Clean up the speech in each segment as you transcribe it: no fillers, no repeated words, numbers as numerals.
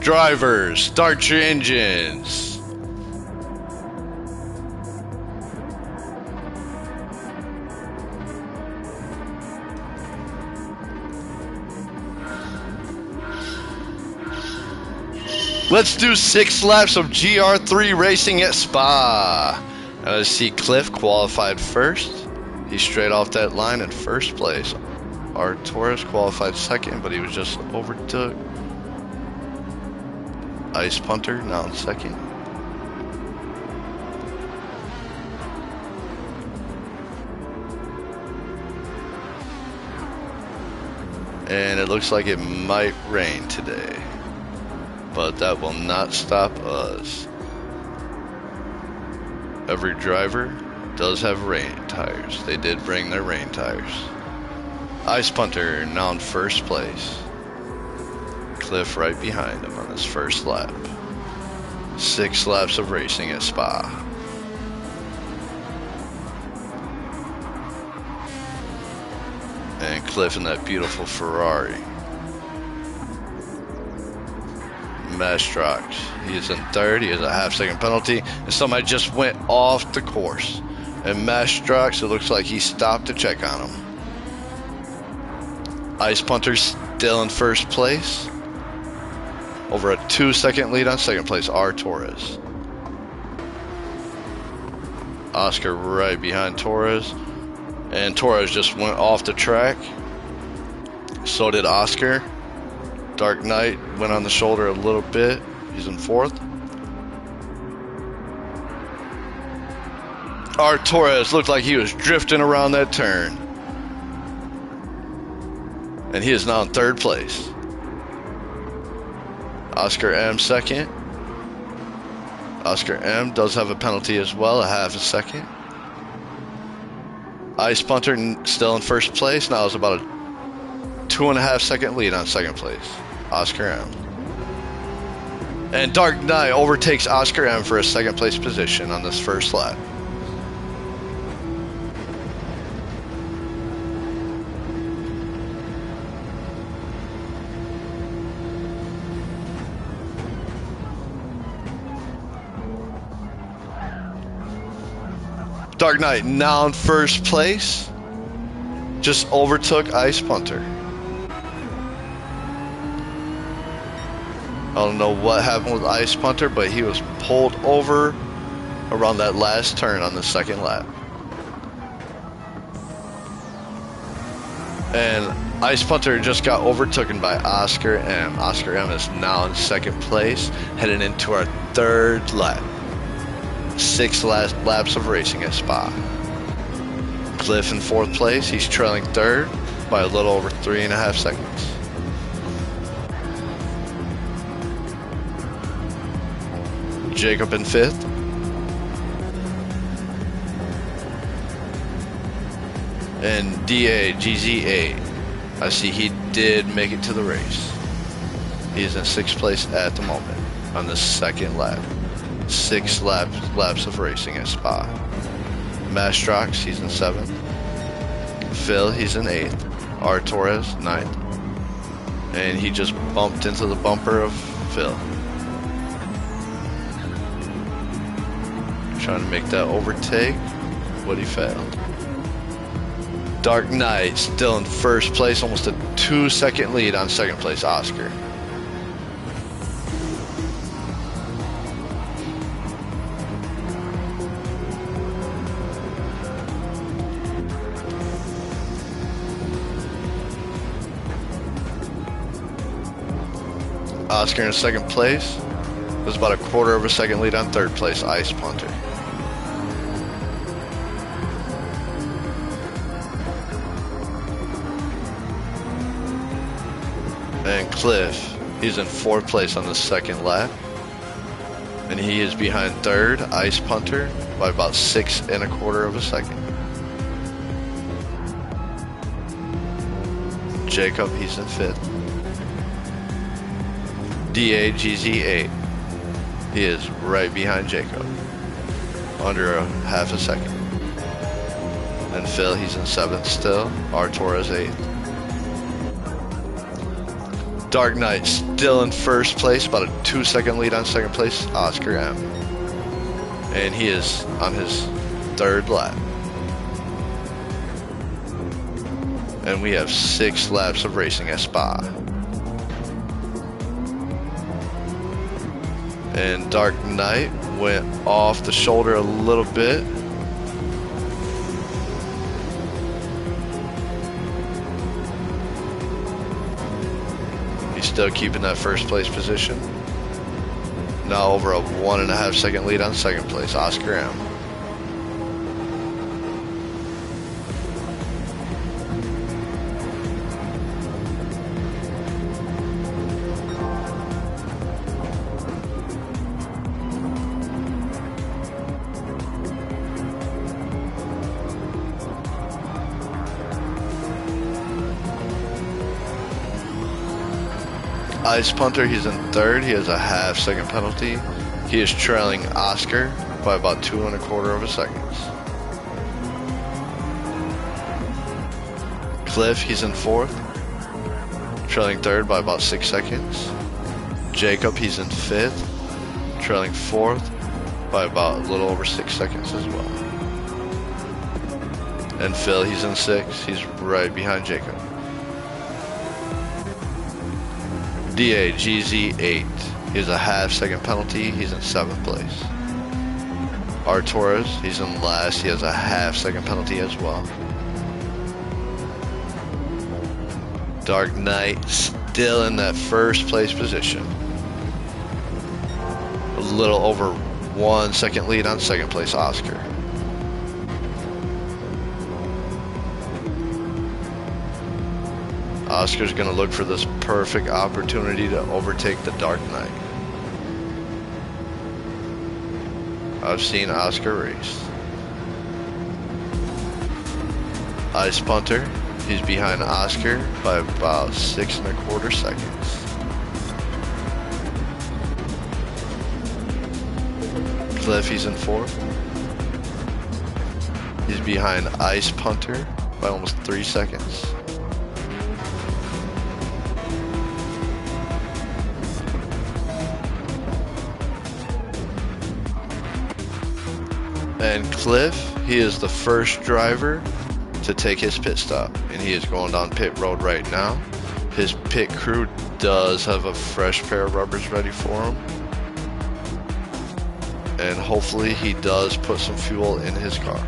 Drivers, start your engines. Let's do 6 laps of Gr.3 racing at Spa. And I see Cliff qualified first. He's straight off that line in first place. Our Torres qualified second, but he was just overtook. Ice Punter now in second. And it looks like it might rain today, but that will not stop us. Every driver does have rain tires. They did bring their rain tires. Ice Punter now in first place. Cliff right behind him on his first lap. 6 laps of racing at Spa. And Cliff in that beautiful Ferrari. Mastrox, he is in third. He has a half-second penalty, and somebody just went off the course. And Mastrox, it looks like he stopped to check on him. Ice Punter's still in first place. Over a 2-second lead on second place, R. Torres. Oscar right behind Torres. And Torres just went off the track. So did Oscar. Dark Knight went on the shoulder a little bit. He's in fourth. R. Torres looked like he was drifting around that turn. And he is now in third place. Oscar M second. Oscar M does have a penalty as well, a half a second. Ice Punter still in first place. Now it's about a 2.5 second lead on second place. Oscar M. And Dark Knight overtakes Oscar M for a second place position on this first lap. Dark Knight now in first place. Just overtook Ice Punter. I don't know what happened with Ice Punter, but he was pulled over around that last turn on the second lap. And Ice Punter just got overtaken by Oscar M. Oscar M is now in second place, heading into our third lap. 6 last laps of racing at Spa. Cliff in fourth place. He's trailing third by a little over 3.5 seconds. Jacob in fifth. And DAGZ8. I see he did make it to the race. He's in sixth place at the moment on the second lap. 6 laps of racing at Spa. Mastrox, he's in 7th. Phil, he's in 8th. R. Torres, 9th. And he just bumped into the bumper of Phil. Trying to make that overtake, but he failed. Dark Knight still in first place, almost a 2-second lead on second place, Oscar. Oscar in second place. There's about a 1/4 second lead on third place, Ice Punter. And Cliff, he's in fourth place on the second lap. And he is behind third, Ice Punter, by about 6.25 seconds. Jacob, he's in fifth. DAGZ8. He is right behind Jacob, under a half a second. And Phil, he's in 7th still. R. Torres 8th. Dark Knight still in first place, about a 2-second lead on second place, Oscar M. And he is on his third lap. And we have 6 laps of racing at Spa. And Dark Knight went off the shoulder a little bit. He's still keeping that first place position. Now over a 1.5 second lead on second place, Oscar M. Ice Punter, he's in third. He has a 1/2 second penalty. He is trailing Oscar by about 2.25 seconds. Cliff, he's in fourth, trailing third by about 6 seconds. Jacob, he's in fifth, trailing fourth by about a little over 6 seconds as well. And Phil, he's in sixth. He's right behind Jacob. Gr.3, he has a 1/2 second penalty. He's in 7th place. Arturus, he's in last. He has a 1/2 second penalty as well. Dark Knight still in that first place position. A little over 1 second lead on second place, Oscar. Oscar's going to look for this perfect opportunity to overtake the Dark Knight. I've seen Oscar race. Ice Punter, he's behind Oscar by about 6.25 seconds. Cliff, he's in fourth. He's behind Ice Punter by almost 3 seconds. And Cliff, he is the first driver to take his pit stop, and he is going down pit road right now. His pit crew does have a fresh pair of rubbers ready for him, and hopefully he does put some fuel in his car.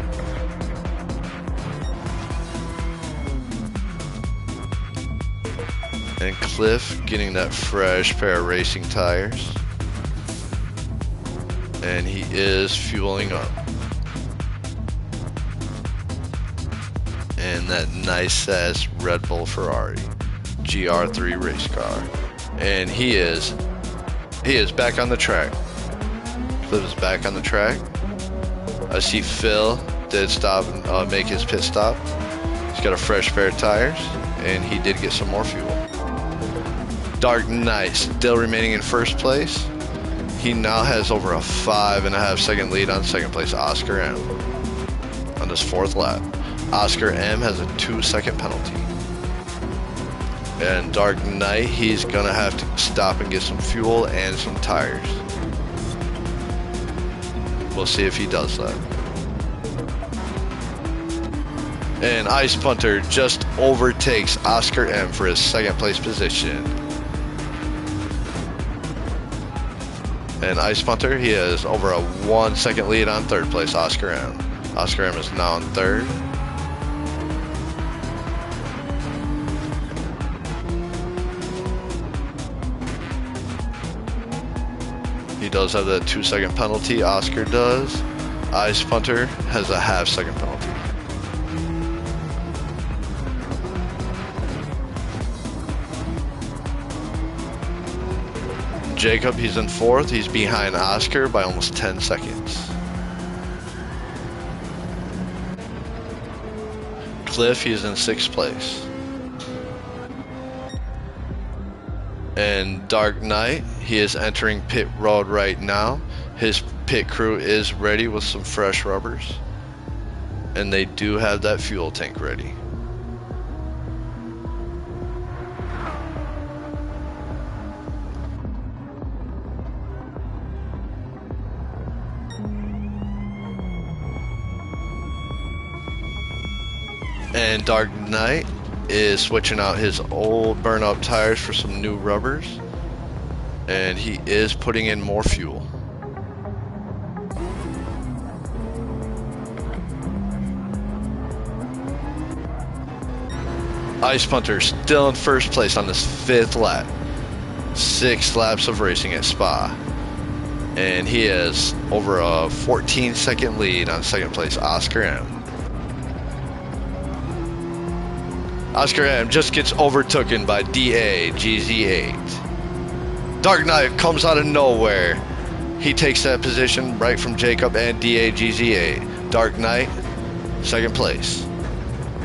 And Cliff getting that fresh pair of racing tires, and he is fueling up. And that nice ass Red Bull Ferrari Gr.3 race car, and he is back on the track. Cliff is back on the track. I see Phil did stop and make his pit stop. He's got a fresh pair of tires, and he did get some more fuel. Dark Knight still remaining in first place. He now has over a 5.5 second lead on second place, Oscar M, on this 4th lap. Oscar M has a 2-second penalty. And Dark Knight, he's gonna have to stop and get some fuel and some tires. We'll see if he does that. And Ice Punter just overtakes Oscar M for his 2nd place position. And Ice Punter, he has over a 1 second lead on 3rd place, Oscar M. Oscar M is now in 3rd. He does have that 2-second penalty, Oscar does. Ice Punter has a 1/2 second penalty. Jacob, he's in 4th. He's behind Oscar by almost 10 seconds. Cliff, he's in 6th place. And Dark Knight, he is entering pit road right now. His pit crew is ready with some fresh rubbers, and they do have that fuel tank ready. And Dark Knight is switching out his old burnout tires for some new rubbers. And he is putting in more fuel. Ice Punter still in first place on this 5th lap. 6 laps of racing at Spa. And he has over a 14-second lead on 2nd place, Oscar M. Oscar M just gets overtaken by DA-GZ8. Dark Knight comes out of nowhere. He takes that position right from Jacob and DA-GZ8. Dark Knight, 2nd place.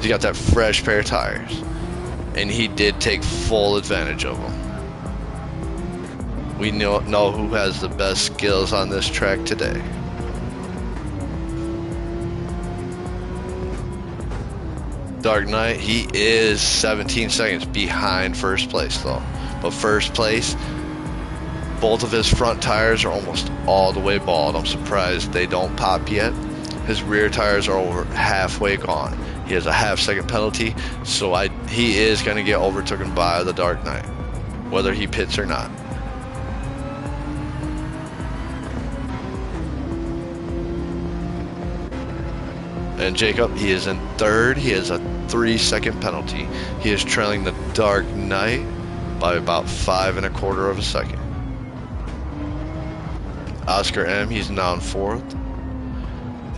He got that fresh pair of tires. And he did take full advantage of them. We know who has the best skills on this track today. Dark Knight, he is 17 seconds behind first place though. But first place, both of his front tires are almost all the way bald. I'm surprised they don't pop yet. His rear tires are over halfway gone. He has a half-second penalty, so he is going to get overtaken by the Dark Knight, whether he pits or not. And Jacob, he is in 3rd. He has a 3-second penalty. He is trailing the Dark Knight by about 5 1/4 of a second. Oscar M, he's now in 4th.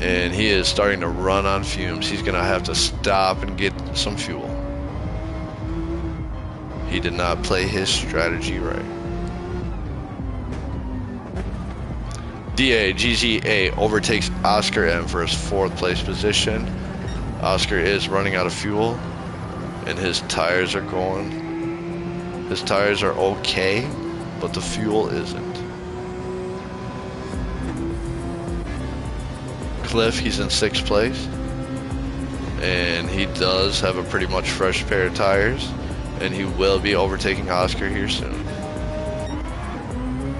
And he is starting to run on fumes. He's going to have to stop and get some fuel. He did not play his strategy right. DA-GZ8 overtakes Oscar M for his 4th place position. Oscar is running out of fuel, and his tires are going. His tires are okay, but the fuel isn't. Cliff, he's in 6th place, and he does have a pretty much fresh pair of tires, and he will be overtaking Oscar here soon.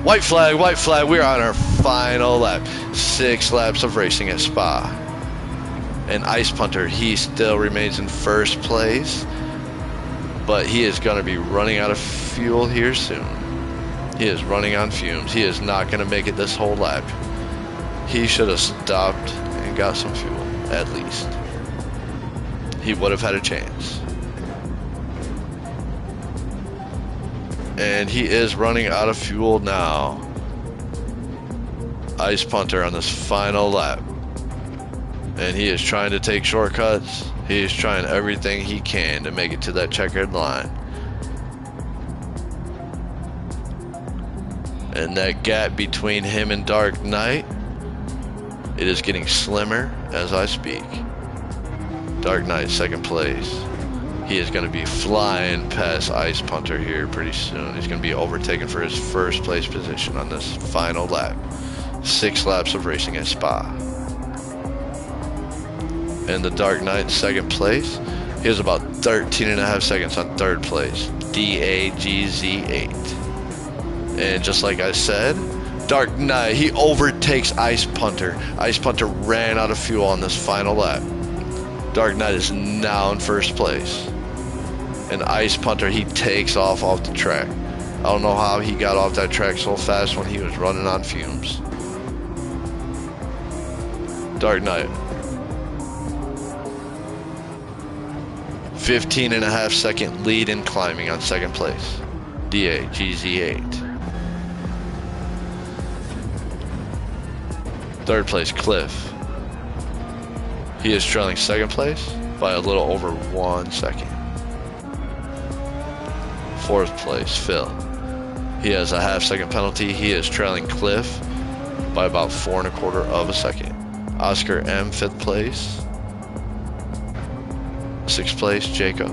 White flag, we're on our final lap. 6 laps of racing at Spa. And Ice Punter, he still remains in first place, but he is going to be running out of fuel here soon. He is running on fumes. He is not going to make it this whole lap. He should have stopped and got some fuel, at least. He would have had a chance. And he is running out of fuel now. Ice Punter on this final lap. And he is trying to take shortcuts. He is trying everything he can to make it to that checkered line. And that gap between him and Dark Knight, it is getting slimmer as I speak. Dark Knight, 2nd place. He is going to be flying past Ice Punter here pretty soon. He's going to be overtaken for his 1st place position on this final lap. 6 laps of racing at Spa. And the Dark Knight, 2nd place. He has about 13.5 seconds on 3rd place. DA-GZ8. And just like I said, Dark Knight, he overtakes Ice Punter. Ice Punter ran out of fuel on this final lap. Dark Knight is now in 1st place. And Ice Punter, he takes off the track. I don't know how he got off that track so fast when he was running on fumes. Dark Knight. 15.5 second lead in climbing on 2nd place. DA-GZ8. 3rd place, Cliff. He is trailing 2nd place by a little over 1 second. 4th place, Phil. He has a half-second penalty. He is trailing Cliff by about 4 1/4 of a second. Oscar M, 5th place. 6th place, Jacob.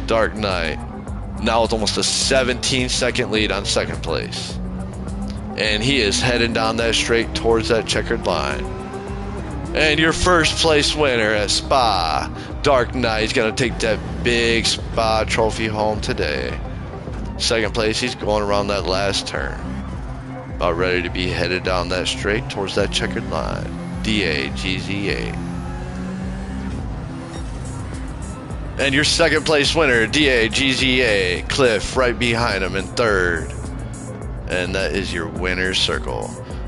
Dark Knight, now with almost a 17-second lead on 2nd place. And he is heading down that straight towards that checkered line. And your 1st place winner at Spa, Dark Knight, is going to take that big Spa trophy home today. 2nd place, he's going around that last turn. About ready to be headed down that straight towards that checkered line. DAGZA. And your second place winner, DAGZA, Cliff, right behind him in third. And that is your winner's circle.